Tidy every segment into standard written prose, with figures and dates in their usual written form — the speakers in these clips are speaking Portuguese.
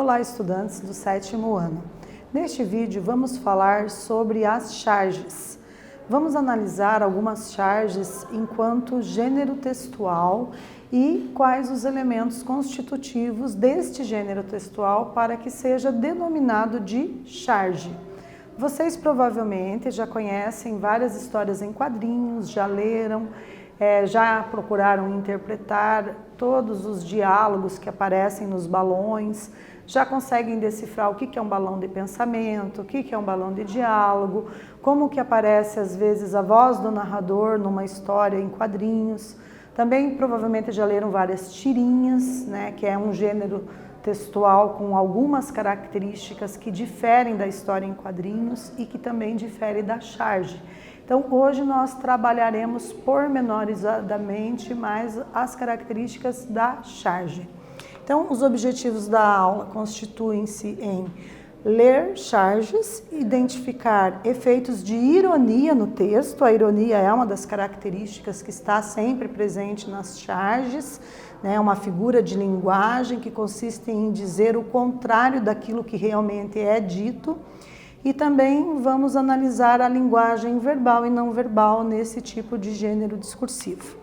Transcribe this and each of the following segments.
Olá, estudantes do 7º ano. Neste vídeo vamos falar sobre as charges. Vamos analisar algumas charges enquanto gênero textual e quais os elementos constitutivos deste gênero textual para que seja denominado de charge. Vocês provavelmente já conhecem várias histórias em quadrinhos, já leram, já procuraram interpretar todos os diálogos que aparecem nos balões, já conseguem decifrar o que é um balão de pensamento, o que é um balão de diálogo, como que aparece às vezes a voz do narrador numa história em quadrinhos. Também provavelmente já leram várias tirinhas, né, que é um gênero textual com algumas características que diferem da história em quadrinhos e que também difere da charge. Então, hoje nós trabalharemos pormenorizadamente mais as características da charge. Então, os objetivos da aula constituem-se em ler charges, identificar efeitos de ironia no texto. A ironia é uma das características que está sempre presente nas charges, né? Uma figura de linguagem que consiste em dizer o contrário daquilo que realmente é dito. E também vamos analisar a linguagem verbal e não verbal nesse tipo de gênero discursivo.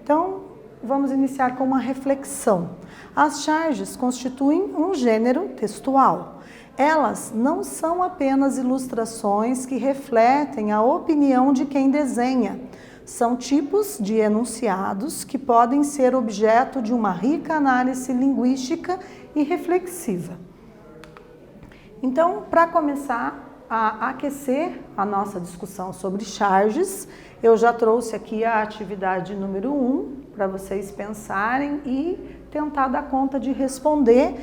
Então, vamos iniciar com uma reflexão. As charges constituem um gênero textual. Elas não são apenas ilustrações que refletem a opinião de quem desenha. São tipos de enunciados que podem ser objeto de uma rica análise linguística e reflexiva. Então, para começar a aquecer a nossa discussão sobre charges, eu já trouxe aqui a atividade número 1 para vocês pensarem e tentar dar conta de responder,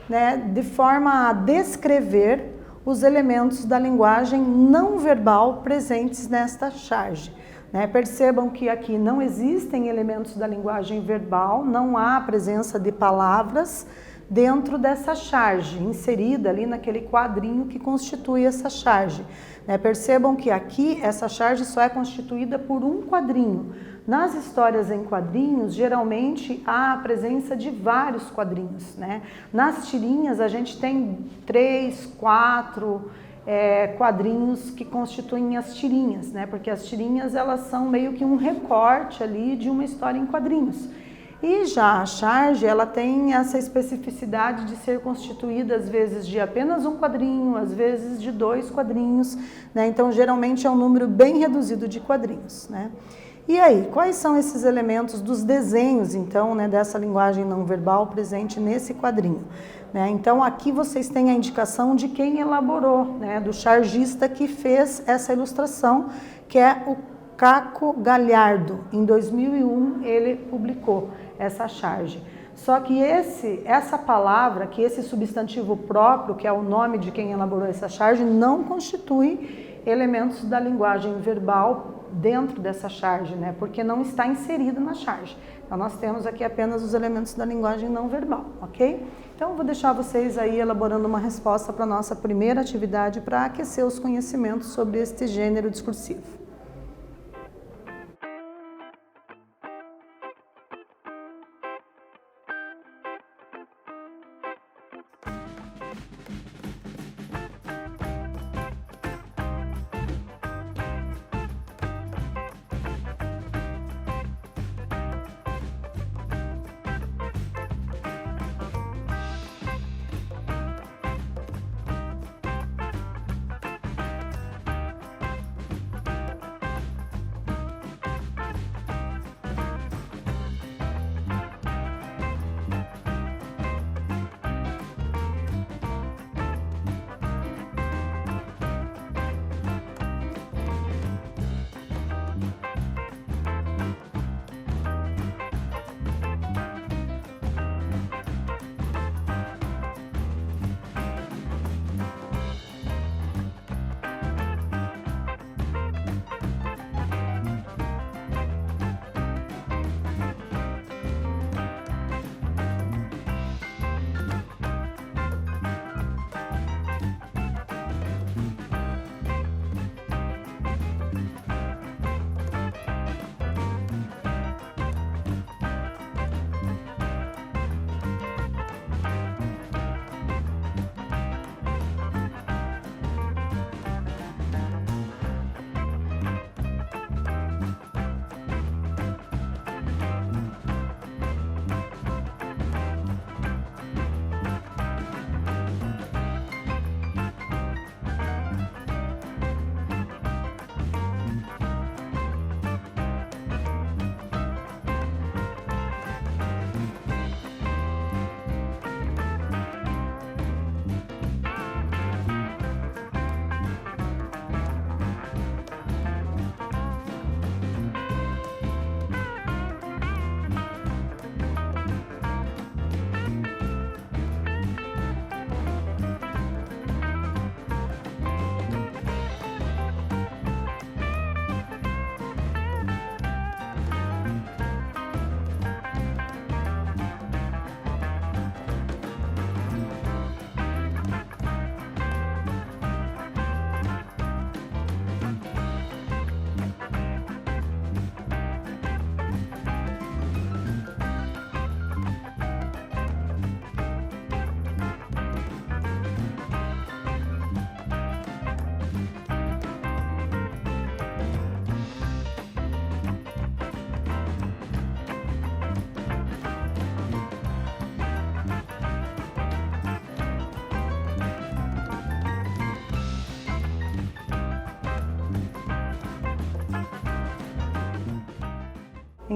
né, de forma a descrever os elementos da linguagem não verbal presentes nesta charge. Né? Percebam que aqui não existem elementos da linguagem verbal, não há presença de palavras dentro dessa charge, inserida ali naquele quadrinho que constitui essa charge. Né? Percebam que aqui essa charge só é constituída por um quadrinho. Nas histórias em quadrinhos, geralmente há a presença de vários quadrinhos. Né? Nas tirinhas a gente tem 3, 4 quadrinhos que constituem as tirinhas, né? Porque as tirinhas elas são meio que um recorte ali de uma história em quadrinhos. E já a charge, ela tem essa especificidade de ser constituída às vezes de apenas um quadrinho, às vezes de 2 quadrinhos, né? Então geralmente é um número bem reduzido de quadrinhos, né? E aí, quais são esses elementos dos desenhos, então, né, dessa linguagem não verbal presente nesse quadrinho? Né? Então aqui vocês têm a indicação de quem elaborou, né, do chargista que fez essa ilustração, que é o Caco Galhardo. Em 2001 ele publicou essa charge. Só que essa palavra, que esse substantivo próprio, que é o nome de quem elaborou essa charge, não constitui elementos da linguagem verbal dentro dessa charge, né? Porque não está inserido na charge. Então nós temos aqui apenas os elementos da linguagem não verbal, ok? Então eu vou deixar vocês aí elaborando uma resposta para a nossa primeira atividade para aquecer os conhecimentos sobre este gênero discursivo.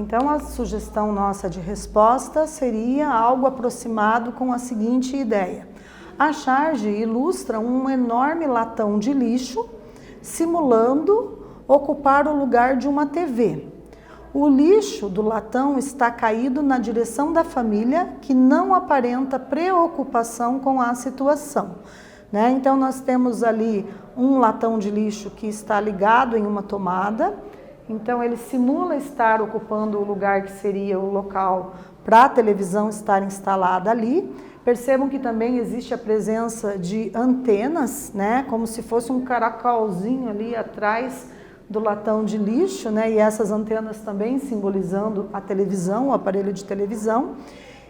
Então, a sugestão nossa de resposta seria algo aproximado com a seguinte ideia. A charge ilustra um enorme latão de lixo simulando ocupar o lugar de uma TV. O lixo do latão está caído na direção da família, que não aparenta preocupação com a situação, né? Então, nós temos ali um latão de lixo que está ligado em uma tomada. Então, ele simula estar ocupando o lugar que seria o local para a televisão estar instalada ali. Percebam que também existe a presença de antenas, né? Como se fosse um caracolzinho ali atrás do latão de lixo, né? E essas antenas também simbolizando a televisão, o aparelho de televisão.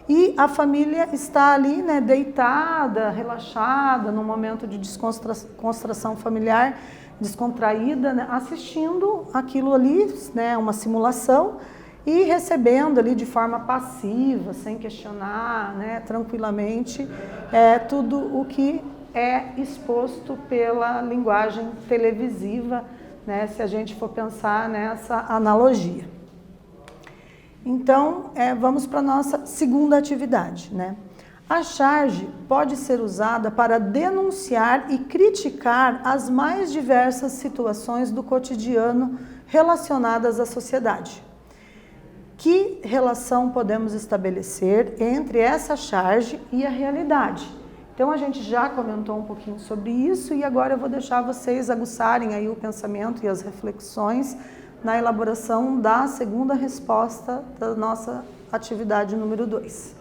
E a família está ali, né, deitada, relaxada, num momento de descontração familiar, descontraída, né, assistindo aquilo ali, né, uma simulação, e recebendo ali de forma passiva, sem questionar, né, tranquilamente, tudo o que é exposto pela linguagem televisiva, né, se a gente for pensar nessa analogia. Então, vamos para a nossa segunda atividade, né? A charge pode ser usada para denunciar e criticar as mais diversas situações do cotidiano relacionadas à sociedade. Que relação podemos estabelecer entre essa charge e a realidade? Então, a gente já comentou um pouquinho sobre isso e agora eu vou deixar vocês aguçarem aí o pensamento e as reflexões na elaboração da segunda resposta da nossa atividade número 2.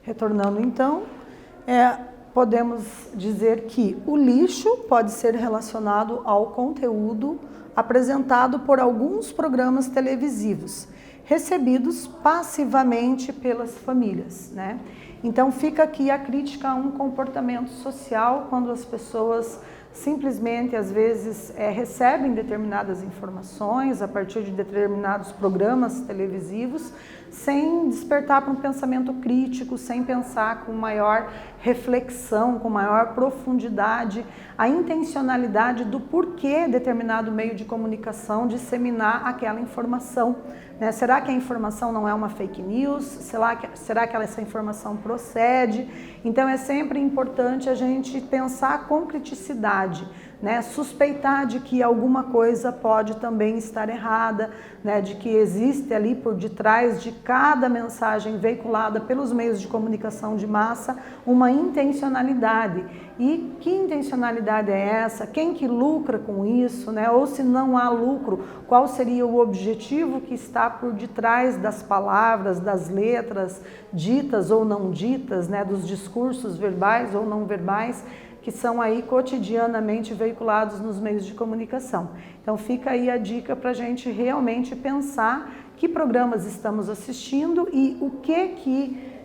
Retornando então, podemos dizer que o lixo pode ser relacionado ao conteúdo, apresentado por alguns programas televisivos, recebidos passivamente pelas famílias, né? Então fica aqui a crítica a um comportamento social quando as pessoas simplesmente, às vezes, recebem determinadas informações a partir de determinados programas televisivos, sem despertar para um pensamento crítico, sem pensar com maior reflexão, com maior profundidade, a intencionalidade do porquê determinado meio de comunicação disseminar aquela informação, né? Será que a informação não é uma fake news? Será que essa informação procede? Então é sempre importante a gente pensar com criticidade, né? Suspeitar de que alguma coisa pode também estar errada, né? De que existe ali por detrás de cada mensagem veiculada pelos meios de comunicação de massa uma intencionalidade. E que intencionalidade é essa? Quem que lucra com isso, né? Ou se não há lucro, qual seria o objetivo que está por detrás das palavras, das letras ditas ou não ditas, né? Dos discursos verbais ou não verbais, que são aí cotidianamente veiculados nos meios de comunicação. Então fica aí a dica para a gente realmente pensar que programas estamos assistindo e o que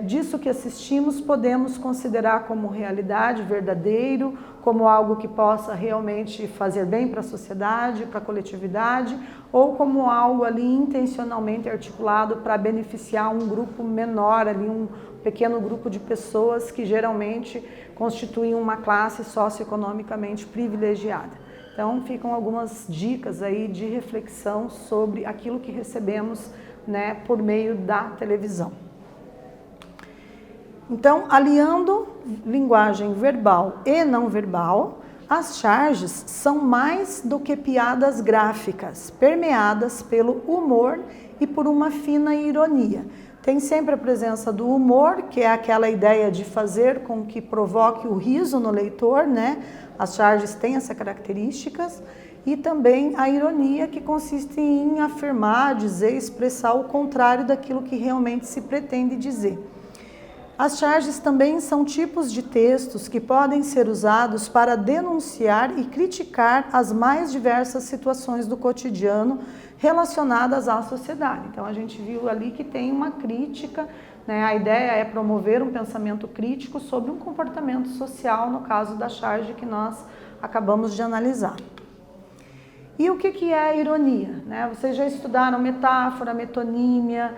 disso que assistimos podemos considerar como realidade, verdadeiro, como algo que possa realmente fazer bem para a sociedade, para a coletividade, ou como algo ali intencionalmente articulado para beneficiar um grupo menor, ali um pequeno grupo de pessoas que geralmente constituem uma classe socioeconomicamente privilegiada. Então ficam algumas dicas aí de reflexão sobre aquilo que recebemos, né, por meio da televisão. Então, aliando linguagem verbal e não verbal, as charges são mais do que piadas gráficas, permeadas pelo humor e por uma fina ironia. Tem sempre a presença do humor, que é aquela ideia de fazer com que provoque o riso no leitor, né? As charges têm essas características. E também a ironia, que consiste em afirmar, dizer, expressar o contrário daquilo que realmente se pretende dizer. As charges também são tipos de textos que podem ser usados para denunciar e criticar as mais diversas situações do cotidiano relacionadas à sociedade. Então a gente viu ali que tem uma crítica, né? A ideia é promover um pensamento crítico sobre um comportamento social, no caso da charge que nós acabamos de analisar. E o que é a ironia, né? Vocês já estudaram metáfora, metonímia,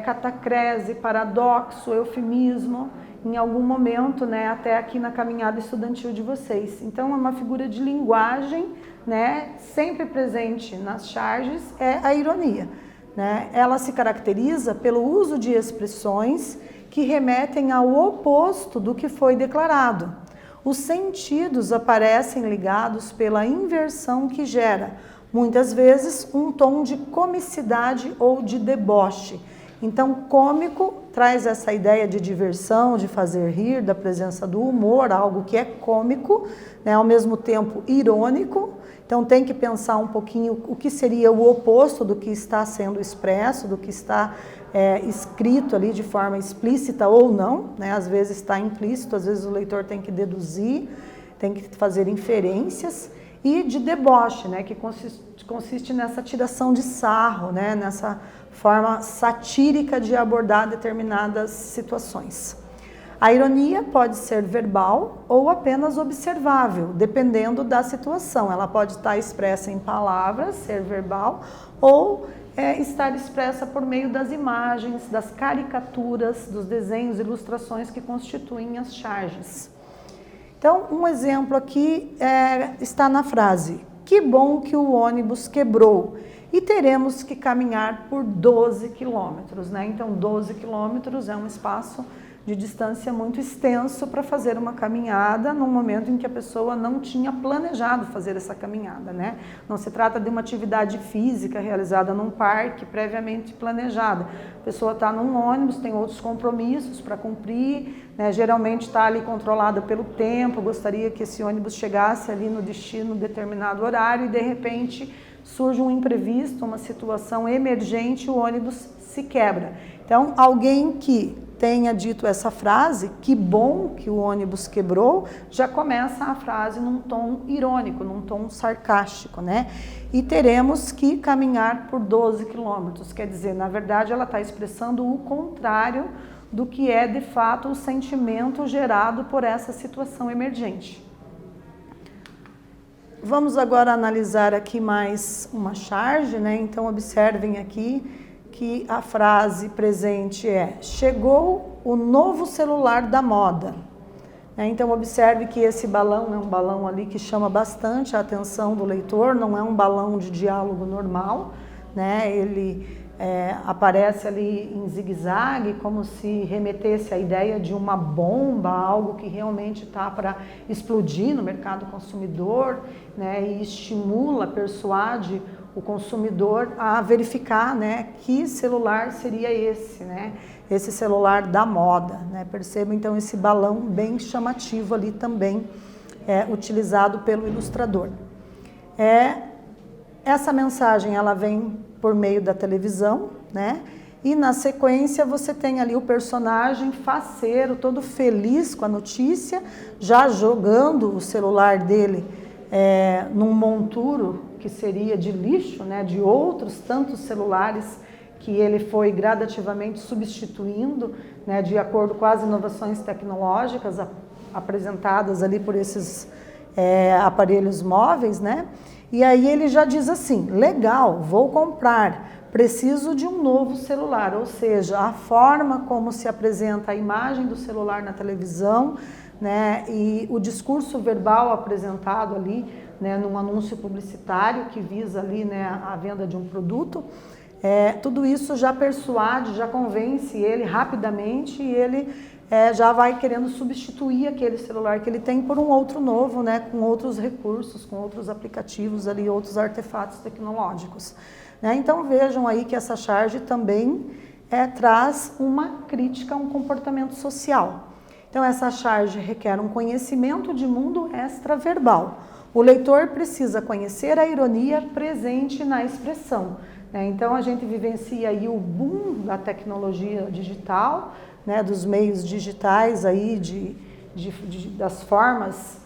catacrese, paradoxo, eufemismo, em algum momento, né, até aqui na caminhada estudantil de vocês. Então, é uma figura de linguagem, né, sempre presente nas charges, é a ironia, né? Ela se caracteriza pelo uso de expressões que remetem ao oposto do que foi declarado. Os sentidos aparecem ligados pela inversão que gera, muitas vezes, um tom de comicidade ou de deboche. Então, cômico traz essa ideia de diversão, de fazer rir, da presença do humor, algo que é cômico, né, ao mesmo tempo irônico. Então, tem que pensar um pouquinho o que seria o oposto do que está sendo expresso, do que está escrito ali de forma explícita ou não, né? Às vezes está implícito, às vezes o leitor tem que deduzir, tem que fazer inferências. E de deboche, né, que consiste nessa tiração de sarro, né, nessa forma satírica de abordar determinadas situações. A ironia pode ser verbal ou apenas observável, dependendo da situação. Ela pode estar expressa em palavras, ser verbal, ou estar expressa por meio das imagens, das caricaturas, dos desenhos, ilustrações que constituem as charges. Então, um exemplo aqui está na frase: que bom que o ônibus quebrou e teremos que caminhar por 12 quilômetros, né? Então, 12 quilômetros é um espaço de distância muito extenso para fazer uma caminhada num momento em que a pessoa não tinha planejado fazer essa caminhada, né? Não se trata de uma atividade física realizada num parque previamente planejada. A pessoa está num ônibus, tem outros compromissos para cumprir, né? Geralmente está ali controlada pelo tempo, gostaria que esse ônibus chegasse ali no destino em determinado horário e de repente surge um imprevisto, uma situação emergente, o ônibus se quebra. Então, alguém que tenha dito essa frase, que bom que o ônibus quebrou, já começa a frase num tom irônico, num tom sarcástico, né? E teremos que caminhar por 12 quilômetros, quer dizer, na verdade ela está expressando o contrário do que é de fato o sentimento gerado por essa situação emergente. Vamos agora analisar aqui mais uma charge, né? Então observem aqui que a frase presente é: chegou o novo celular da moda. Então observe que esse balão é um balão ali que chama bastante a atenção do leitor, não é um balão de diálogo normal, né? Ele aparece ali em zigue-zague, como se remetesse à ideia de uma bomba, algo que realmente está para explodir no mercado consumidor, né? E estimula, persuade o consumidor a verificar, né, que celular seria esse, né? Esse celular da moda, né? Perceba então esse balão bem chamativo ali também, utilizado pelo ilustrador. Essa mensagem ela vem por meio da televisão, né? E na sequência você tem ali o personagem faceiro, todo feliz com a notícia, já jogando o celular dele num monturo que seria de lixo, né? De outros tantos celulares que ele foi gradativamente substituindo, né? De acordo com as inovações tecnológicas apresentadas ali por esses aparelhos móveis, né? E aí ele já diz assim: legal, vou comprar, preciso de um novo celular. Ou seja, a forma como se apresenta a imagem do celular na televisão, né, e o discurso verbal apresentado ali, né, num anúncio publicitário que visa ali, né, a venda de um produto, tudo isso já persuade, já convence ele rapidamente e ele já vai querendo substituir aquele celular que ele tem por um outro novo, né, com outros recursos, com outros aplicativos ali, outros artefatos tecnológicos, né? Então vejam aí que essa charge também traz uma crítica a um comportamento social. Então essa charge requer um conhecimento de mundo extraverbal. O leitor precisa conhecer a ironia presente na expressão, né? Então a gente vivencia aí o boom da tecnologia digital, né, dos meios digitais aí, das formas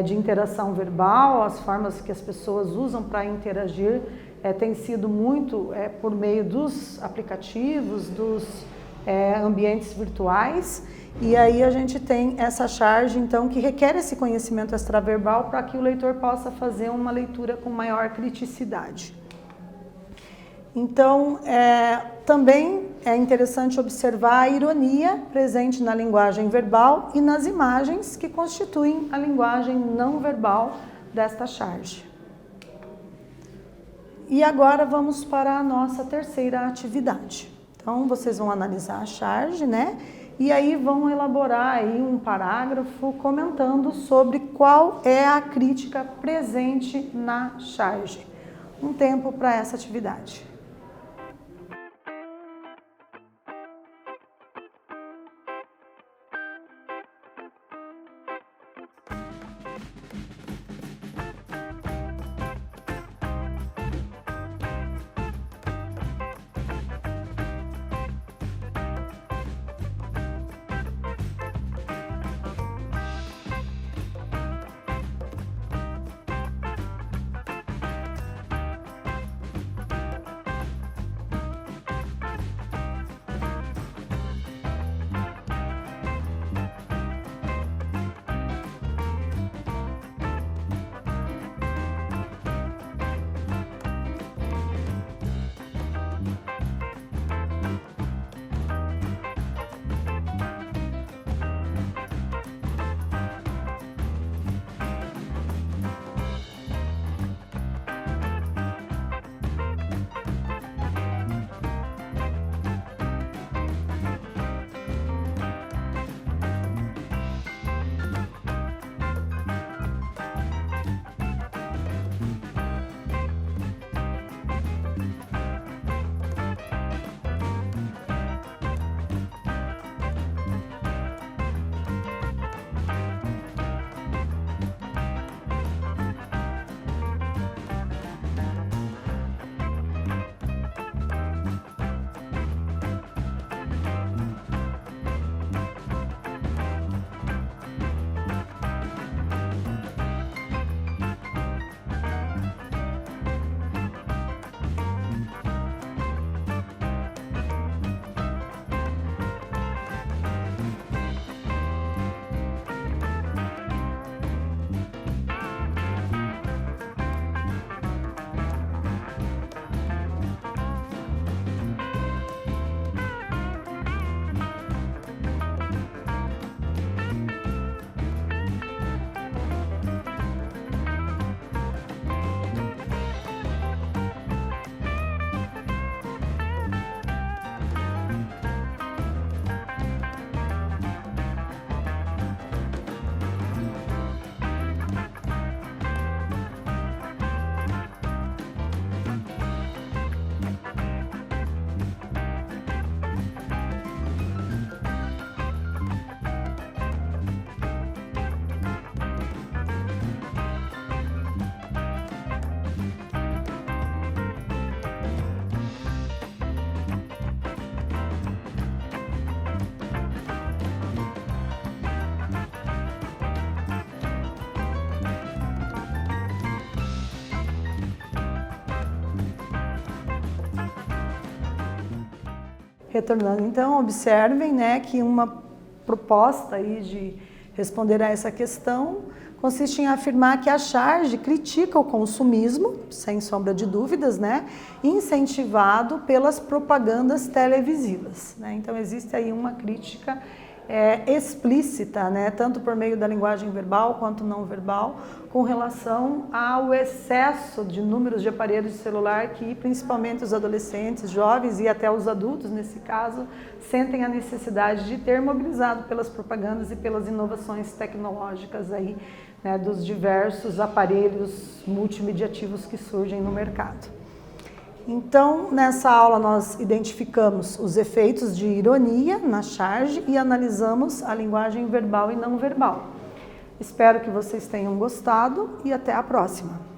de interação verbal, as formas que as pessoas usam para interagir, tem sido muito por meio dos aplicativos, dos ambientes virtuais, e aí a gente tem essa charge, então, que requer esse conhecimento extraverbal para que o leitor possa fazer uma leitura com maior criticidade. Então, também é interessante observar a ironia presente na linguagem verbal e nas imagens que constituem a linguagem não verbal desta charge. E agora vamos para a nossa terceira atividade. Então, vocês vão analisar a charge, né? E aí vão elaborar aí um parágrafo comentando sobre qual é a crítica presente na charge. Um tempo para essa atividade. retornando. Então, observem, né, que uma proposta aí de responder a essa questão consiste em afirmar que a charge critica o consumismo, sem sombra de dúvidas, né, incentivado pelas propagandas televisivas, né? Então, existe aí uma crítica explícita, né, tanto por meio da linguagem verbal quanto não verbal, com relação ao excesso de números de aparelhos de celular que principalmente os adolescentes, jovens e até os adultos, nesse caso, sentem a necessidade de ter, mobilizado pelas propagandas e pelas inovações tecnológicas aí, né, dos diversos aparelhos multimediativos que surgem no mercado. Então, nessa aula nós identificamos os efeitos de ironia na charge e analisamos a linguagem verbal e não verbal. Espero que vocês tenham gostado e até a próxima!